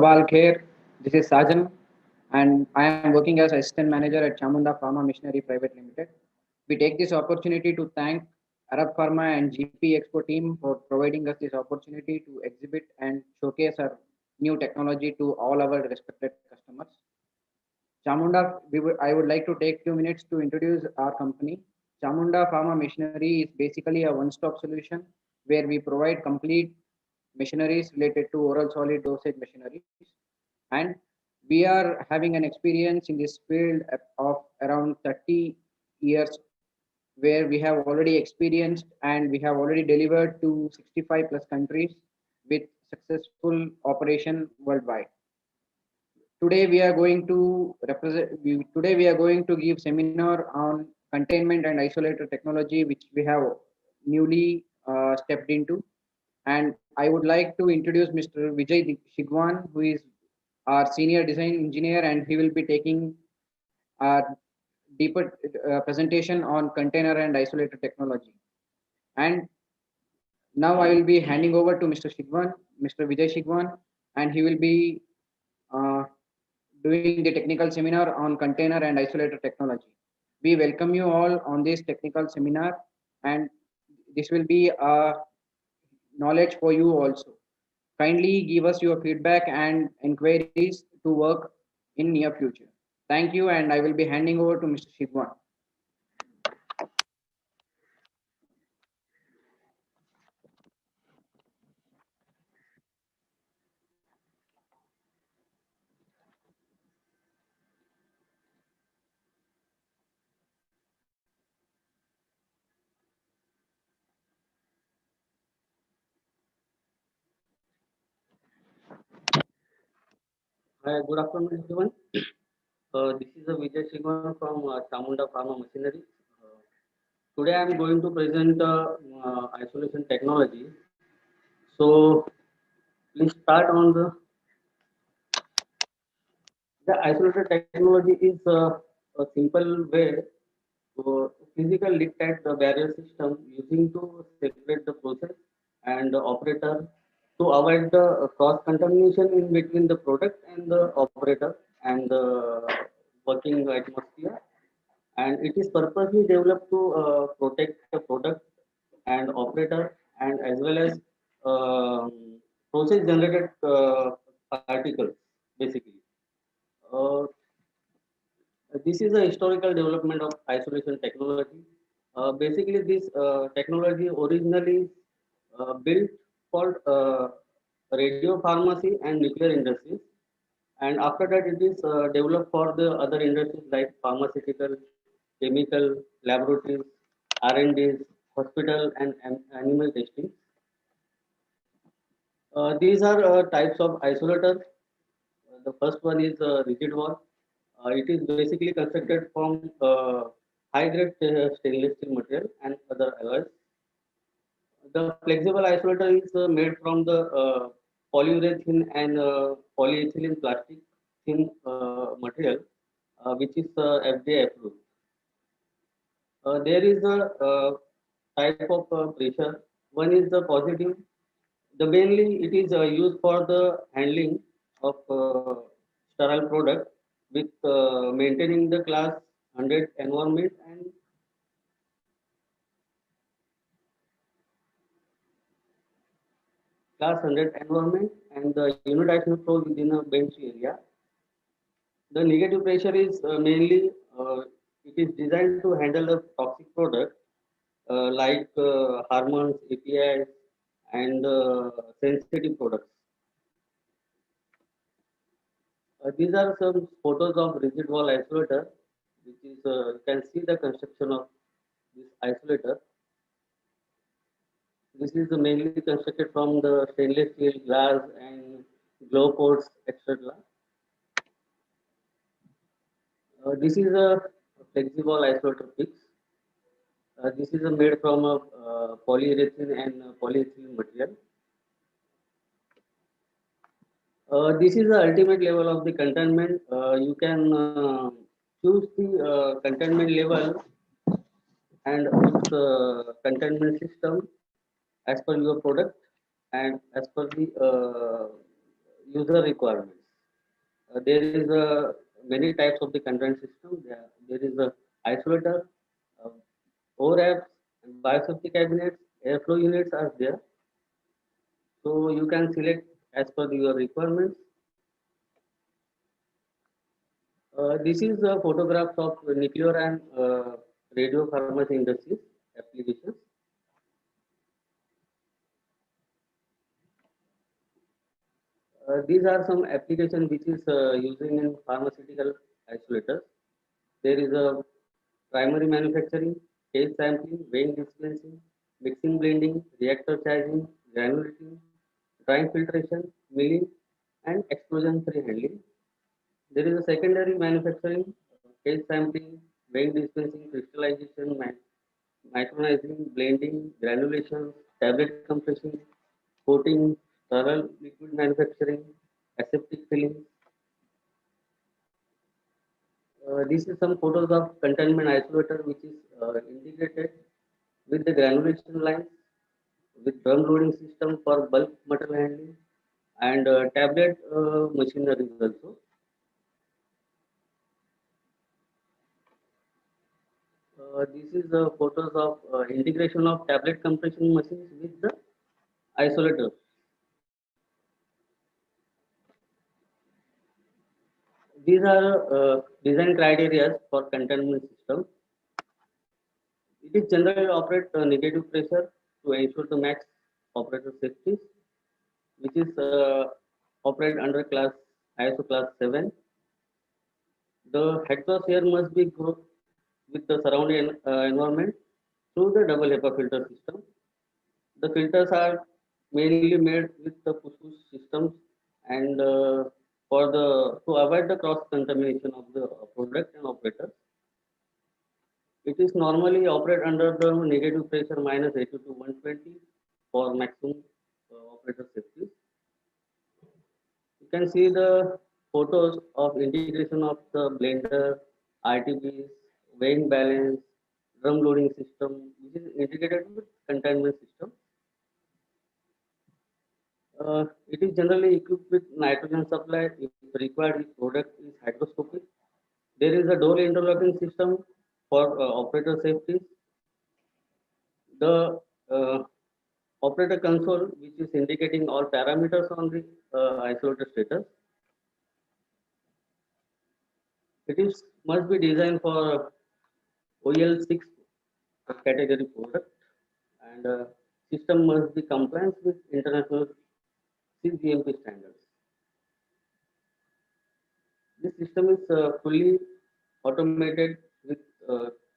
Sabal Kher. This is Sajan, and I am working as assistant manager at Chamunda Pharma Machinery Private Limited. We take this opportunity to thank Arab Pharma and GP Expo team for providing us this opportunity to exhibit and showcase our new technology to all our respected customers. Chamunda, I would like to take few minutes to introduce our company. Chamunda Pharma Machinery is basically a one-stop solution where we provide complete machineries related to oral solid dosage machineries. And we are having an experience in this field of around 30 years where we have already experienced and we have already delivered to 65 plus countries with successful operation worldwide. Today we are going to today we are going to give seminar on containment and isolator technology, which we have newly stepped into. And I would like to introduce Mr. Vijay Shigwan, who is our senior design engineer, and he will be taking a deeper presentation on container and isolator technology. And now I will be handing over to Mr. Shigwan, Mr. Vijay Shigwan, and he will be uh, doing the technical seminar on container and isolator technology. We welcome you all on this technical seminar, and this will be a knowledge for you also. Kindly give us your feedback and inquiries to work in near future. Thank you, and I will be handing over to Mr. Shigwan. Hi, good afternoon, everyone. This is Vijay Sigwan from Chamunda Pharma Machinery. Uh, Today, I am going to present isolation technology. So, let's start on the isolator technology is a simple way to physically dictate the barrier system using to separate the process and the operator to avoid the cross contamination in between the product and the operator and the working atmosphere, and it is purposely developed to protect the product and operator and as well as process generated particles basically. Uh, this is a historical development of isolation technology. Basically, this technology originally built for radio pharmacy and nuclear industries, and after that, it is developed for the other industries like pharmaceutical, chemical, laboratories, R&Ds, hospital, and animal testing. These are types of isolators. The first one is rigid wall. It is basically constructed from high-grade stainless steel material and other alloys. The flexible isolator is made from the polyurethane and polyethylene plastic thin material, which is FDA approved. There is a type of pressure. One is the positive. The mainly it is used for the handling of sterile product with maintaining the class 100 environment and class 100 environment and the unidirectional flow within a bench area. The negative pressure is mainly it is designed to handle the toxic product like hormones, APIs, and sensitive products. These are some photos of rigid wall isolator, which is you can see the construction of this isolator. This is mainly constructed from the stainless steel, glass, and glow ports, etc. This is a flexible isolator fix. This is made from a polyurethane and polyethylene material. This is the ultimate level of the containment. You can choose the containment level and its containment system as per your product and as per the user requirements. There is many types of the content system. There is a isolator, uh, ORAPs, and biosafety cabinets, airflow units are there. So you can select as per your requirements. This is a photographs of nuclear and radio pharmacy industries applications. These are some applications which is using in pharmaceutical isolators. There is a primary manufacturing, case sampling, weighing dispensing, mixing blending, reactor charging, granulating, drying filtration, milling, and explosion free handling. There is a secondary manufacturing, case sampling, weighing dispensing, crystallization, micronizing, blending, granulation, tablet compression, coating, sterile liquid manufacturing, aseptic filling. This is some photos of containment isolator which is integrated with the granulation lines, with drum loading system for bulk material handling, and tablet machinery also. This is the photos of integration of tablet compression machines with the isolator. These are design criteria for containment system. It is generally operate negative pressure to ensure the max operator safety, which is operate under class ISO class 7. The exhaust air must be go with the surrounding environment through the double HEPA filter system. The filters are mainly made with the push-push systems and for the to avoid the cross contamination of the product and operator. It is normally operate under the negative pressure minus 80 to 120 for maximum operator safety. You can see the photos of integration of the blender, RTBs, weighing balance, drum loading system, which is integrated with containment system. It is generally equipped with nitrogen supply if required if product is hygroscopic. There is a door interlocking system for operator safety. The operator console, which is indicating all parameters on the isolator status. It is must be designed for OL6 category product and system must be compliant with international CGMP standards. This system is fully automated with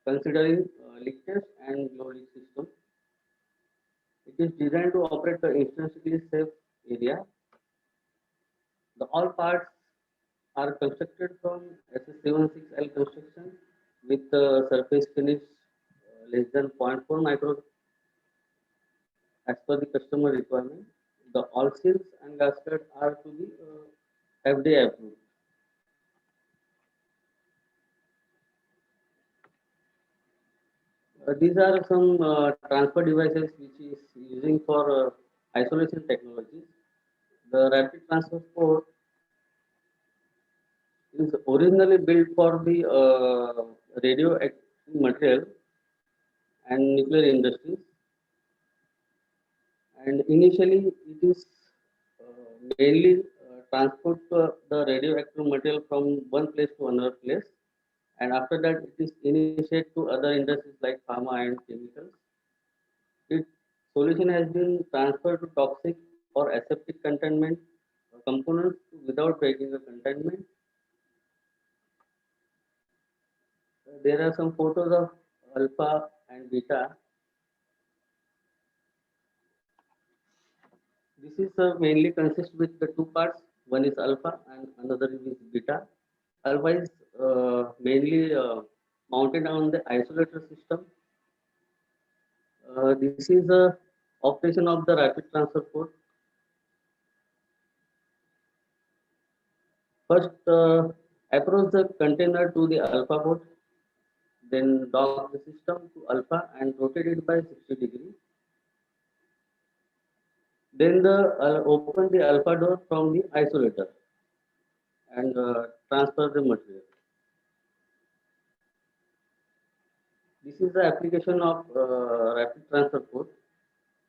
considering leak test and low leak system. It is designed to operate the intrinsically safe area. The all parts are constructed from SS76L construction with surface finish less than zero point 0.4 micron as per the customer requirement. The all seals and gaskets are to be FDA approved. These are some transfer devices which is using for isolation technologies. The rapid transfer port is originally built for the radioactive material and nuclear industries. And initially, it is mainly transport the radioactive material from one place to another place. And after that, it is initiated to other industries like pharma and chemicals. Its solution has been transferred to toxic or aseptic containment components without breaking the containment. There are some photos of alpha and beta. This is mainly consists with the two parts. One is alpha and another is beta. Alpha is mainly mounted on the isolator system. This is the operation of the rapid transfer port. First, approach the container to the alpha port, then dock the system to alpha and rotate it by 60 degrees. Then open the alpha door from the isolator and transfer the material. This is the application of rapid transfer code,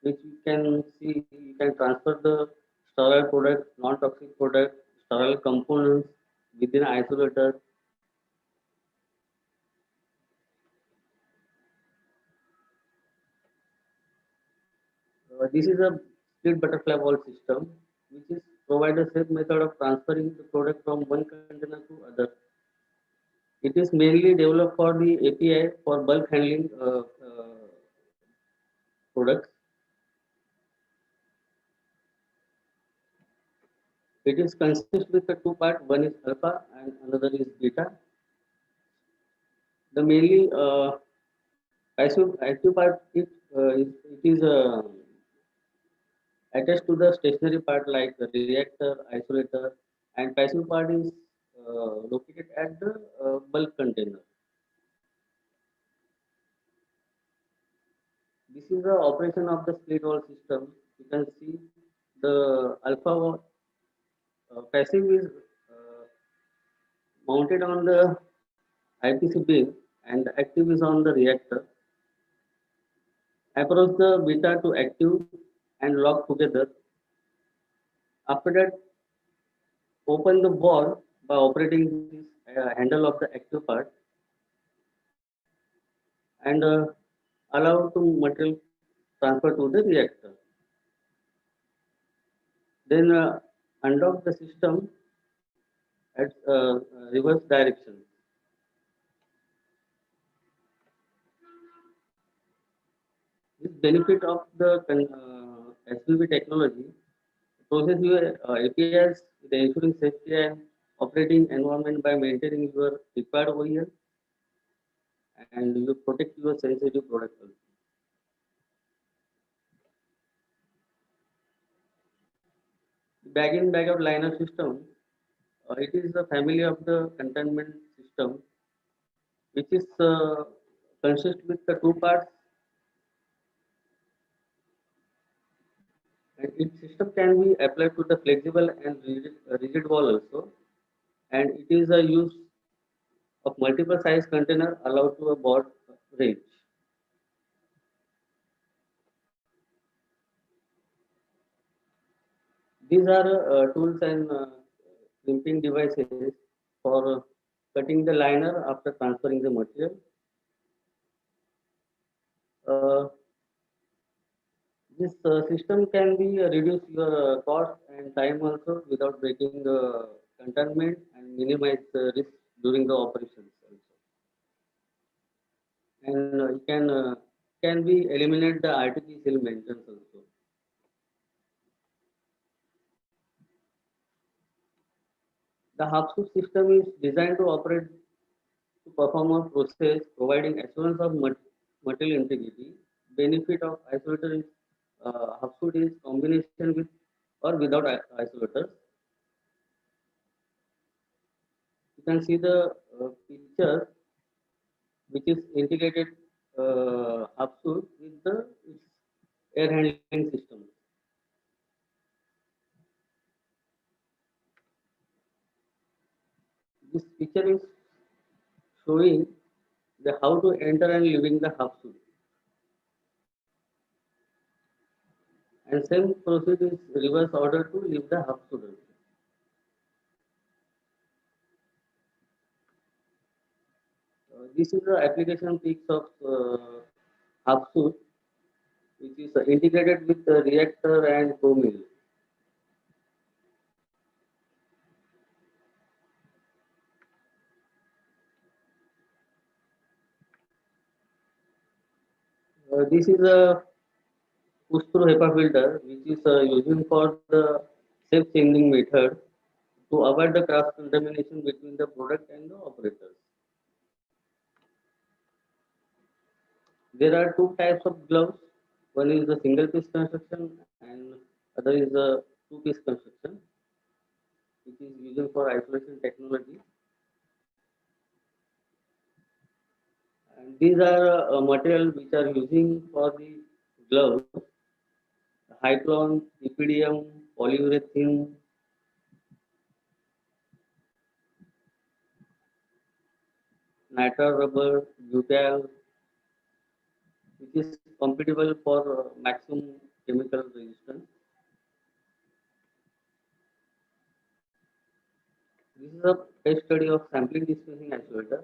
which you can see. You can transfer the sterile product, non-toxic product, sterile components within isolator. This is a split butterfly valve system, which is provide a safe method of transferring the product from one container to other. It is mainly developed for the API for bulk handling products. It is consist with the two part. One is alpha and another is beta. The mainly active part it is attached to the stationary part like the reactor, isolator, and passive part is located at the bulk container. This is the operation of the split wall system. You can see the alpha passive is mounted on the IPC beam and the active is on the reactor. Approach the beta to active and lock together. After that, open the ball by operating this handle of the active part and allow to material transfer to the reactor. Then undock the system at reverse direction. This benefit of the SUV technology process your APIs with ensuring safety and operating environment by maintaining your required OEM and you protect your sensitive product also. Bag of liner system, it is the family of the containment system, which is consist with the two parts. And its system can be applied to the flexible and rigid wall also, and it is a use of multiple size container allowed to a broad range. These are tools and crimping devices for cutting the liner after transferring the material. Uh, this system can be reduce your cost and time also without breaking the containment and minimize the risk during the operations also. And you can be eliminate the artificial maintenance also. The half-suit system is designed to operate to perform a process providing assurance of material integrity. Benefit of isolator is half-suit is combination with or without isolators. You can see the picture which is integrated half-suit with the its air handling system. This picture is showing the how to enter and leaving the half-suit. And same process is reverse order to leave the half-suit also. This is the application pics of half-suit, which is integrated with the reactor and flow mill. This is a push-through HEPA filter, which is using for the safe-changing method to avoid the cross-contamination between the product and the operators. There are two types of gloves. One is the single-piece construction and other is the two-piece construction, which is using for isolation technology. And these are material which are using for the gloves. Hyclone, EPDM, polyurethane, nitrile rubber, butyl, which is compatible for maximum chemical resistance. This is a case study of sampling dispensing isolator.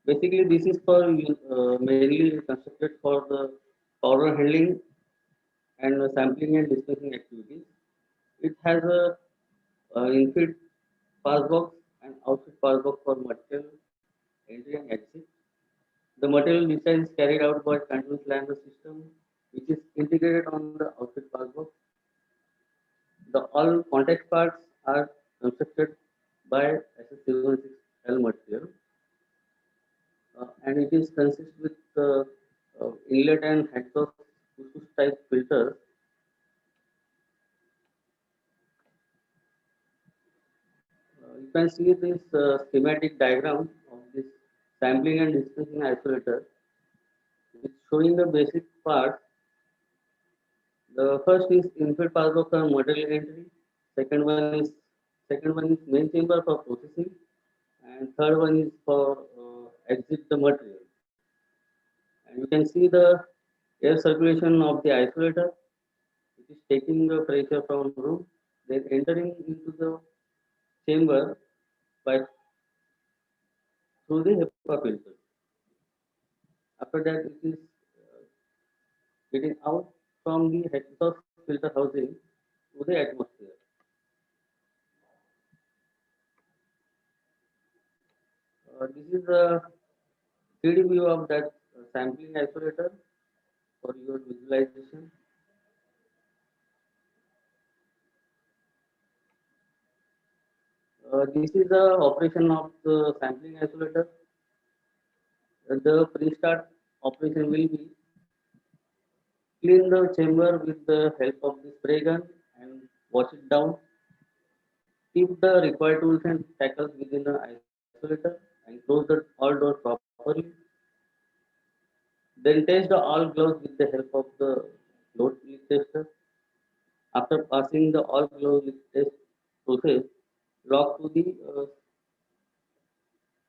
Basically, this is for mainly constructed for the powder handling and sampling and dispensing activities. It has a infield pass box and outfield pass box for material entry and exit. The material design is carried out by continuous lambda system, which is integrated on the outfield pass box. The all contact parts are constructed by SS76L material, and it is consist with inlet and exhaust push type filters. You can see this schematic diagram of this sampling and dispensing isolator. It's showing the basic parts. The first is infield pass box for material entry. Second one is main chamber for processing, and third one is for exit the material. And you can see the air circulation of the isolator. It is taking the pressure from room, then entering into the chamber by through the HEPA filter. After that, it is getting out from the exhaust filter housing to the atmosphere. This is a 3D view of that sampling isolator for your visualization. This is the operation of the sampling isolator. The pre-start operation will be clean the chamber with the help of the spray gun and wash it down. Keep the required tools and tackles within the isolator and close the all doors properly. Then test the all gloves with the help of the load leak tester. After passing the all gloves leak test process, lock to the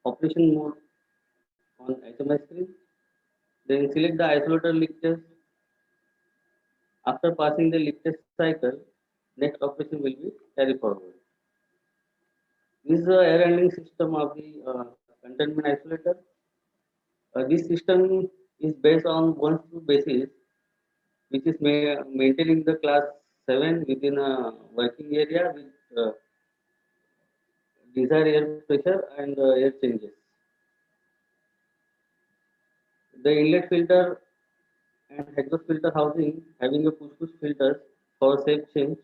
operation mode on HMI screen. Then select the isolator leak test. After passing the leak test cycle, next operation will be carry forward. This is the air handling system of the containment isolator. This system is based on one screw basis, which is maintaining the class 7 within a working area with desired air pressure and air changes. The inlet filter and exhaust filter housing having a push-push filters for safe change,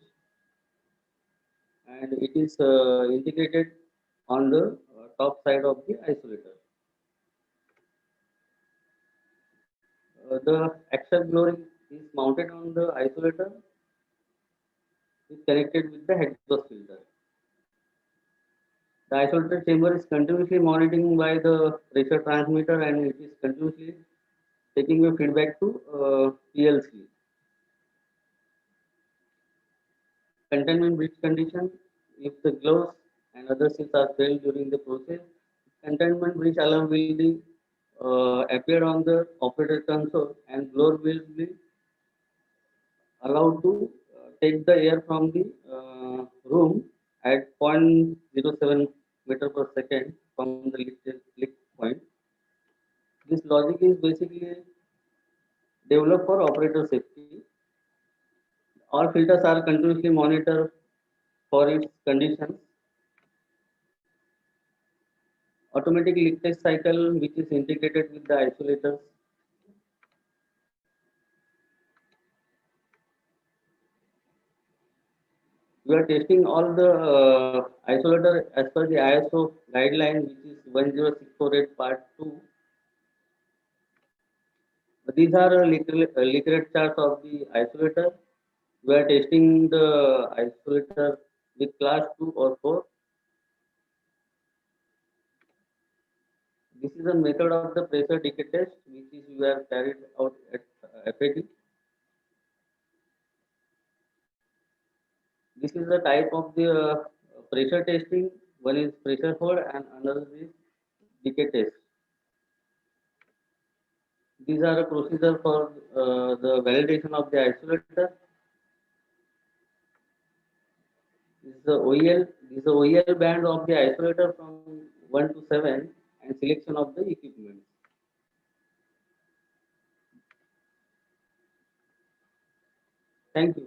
and it is integrated on the top side of the isolator. The extract blower is mounted on the isolator, is connected with the exhaust filter. The isolator chamber is continuously monitoring by the pressure transmitter, and it is continuously taking the feedback to PLC. Containment breach condition: if the gloves and other seals are failed during the process, containment breach alarm will be appear on the operator console, and blower will be allowed to take the air from the room at 0.07 meter per second from the leak point. This logic is basically developed for operator safety. All filters are continuously monitored for its conditions. Automatic leak test cycle, which is integrated with the isolators. We are testing all the isolator as per the ISO guideline, which is 10648 part 2. These are leak rate charts of the isolator. We are testing the isolator with class 2 or 4. This is a method of the pressure decay test, which is we are carried out at FAT. This is the type of the pressure testing. One is pressure hold and another is decay test. These are a procedure for the validation of the isolator. This is the OEL. This is the OEL band of the isolator from 1 to 7 and selection of the equipment. Thank you.